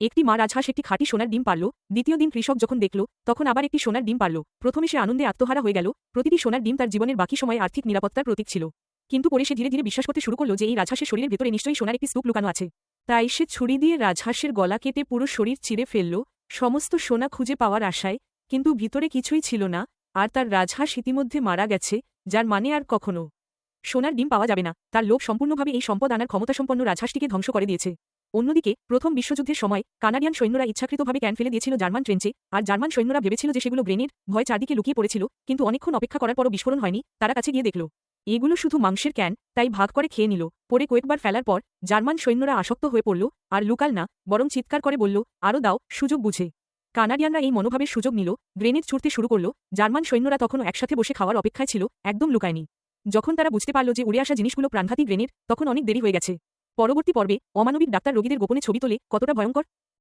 একটি মা রাজহাঁস একটি খাঁটি সোনার ডিম পারল। দ্বিতীয় দিন কৃষক যখন দেখল, তখন আবার একটি সোনার ডিম পারল। প্রথমে সে আনন্দে আত্মহারা হয়ে গেল। প্রতিটি সোনার ডিম তার জীবনের বাকি সময়ে আর্থিক নিরাপত্তার প্রতীক ছিল। কিন্তু পরে সে ধীরে ধীরে বিশ্বাস করতে শুরু করল যে এই রাজহাঁসের শরীরের ভেতরে নিশ্চয়ই সোনার একটি স্তূপ লুকানো আছে। তাই সে ছুরি দিয়ে রাজহাঁসের গলা কেটে পুরো শরীর চিরে ফেলল, সমস্ত সোনা খুঁজে পাওয়ার আশায়। কিন্তু ভিতরে কিছুই ছিল না, আর তার রাজহাঁস ইতিমধ্যে মারা গেছে, যার মানে আর কখনো সোনার ডিম পাওয়া যাবে না। তার লোভ সম্পূর্ণভাবে এই সম্পদ আনার ক্ষমতাসম্পন্ন রাজহাঁসটিকে ধ্বংস করে দিয়েছে। অন্যদিকে প্রথম বিশ্বযুদ্ধের সময় কানাডিয়ান সৈন্যরা ইচ্ছাকৃতভাবে ক্যান ফেলে দিয়েছিল জার্মান ট্রেঞ্চে, আর জার্মান সৈন্যরা ভেবেছিল যে সেগুলো গ্রেনেড ভয় চারদিকে লুকিয়ে পড়েছিল। কিন্তু অনেকক্ষণ অপেক্ষা করার পরও বিস্ফোরণ হয়নি। তারা কাছে গিয়ে দেখল এগুলো শুধু মাংসের ক্যান, তাই ভাগ করে খেয়ে নিল। পরে কয়েকবার ফেলার পর জার্মান সৈন্যরা আসক্ত হয়ে পড়ল, আর লুকাল না, বরং চিৎকার করে বলল, আরও দাও, সুযোগ বুঝে। কানাডিয়ানরা এই মনোভাবের সুযোগ নিল, গ্রেনেড ছুড়তে শুরু করল। জার্মান সৈন্যরা তখনও একসাথে বসে খাওয়ার অপেক্ষায় ছিল, একদম লুকায়নি। যখন তারা বুঝতে পারল যে উড়ে আসা জিনিসগুলো প্রাণঘাতী গ্রেনেড, তখন অনেক দেরি হয়ে গেছে। পরবর্তী পর্বে অমানবিক ডাক্তার রোগীদের গোপনে ছবি তোলে, কতটা ভয়ঙ্কর।